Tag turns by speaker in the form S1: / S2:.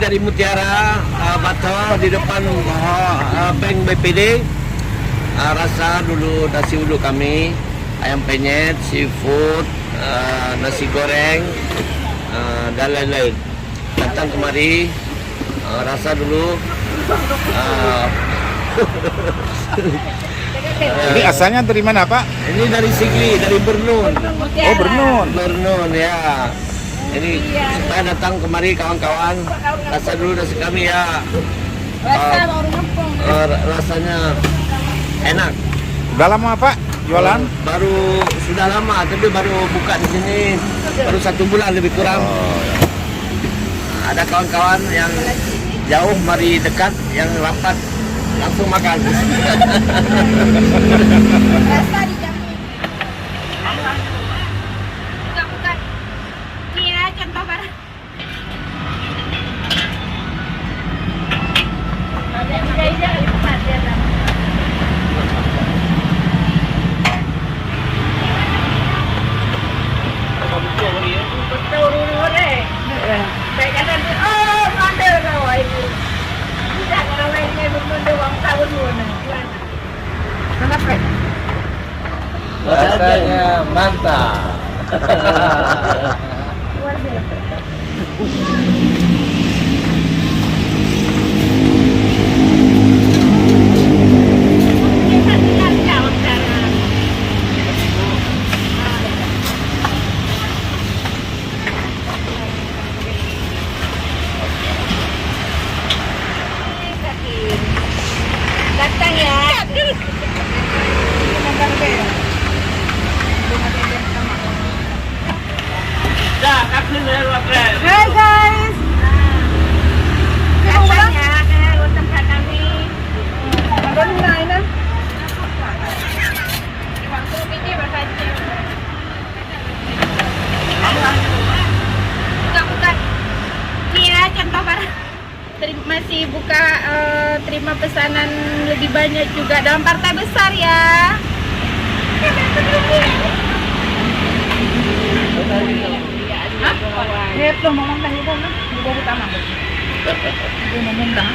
S1: dari Mutiara Batok di depan Bank BPD. Rasa dulu nasi uduk kami, ayam penyet, seafood, nasi goreng, dan lain-lain. Datang kemari, rasa dulu.
S2: Ini asalnya dari mana, Pak?
S1: Ini dari Sigli, dari Bernun.
S2: Oh, Bernun.
S1: Bernun ya. Ini supaya datang kemari kawan-kawan, rasa dulu nasi kami ya. Rasanya enak.
S2: Udah lama, Pak, jualan?
S1: Baru sudah lama, tapi baru buka di sini baru 1 bulan lebih kurang. Ada kawan-kawan yang jauh mari dekat, yang rapat langsung makan.
S3: Rasa dijamin. Bukan. Iya, contoh barang.
S1: Rasanya mantap.
S3: Luar biasa. Datang ya. Hai guys. Datang ya ke tempat kami. Ada di mana? Waktu ini bersaja. Bukan. Iya, contoh barang. Masih buka terima pesanan lebih banyak juga dalam partai besar ya. Ya, belum ngomong tadi itu, juga utama. Belum ngomong dah.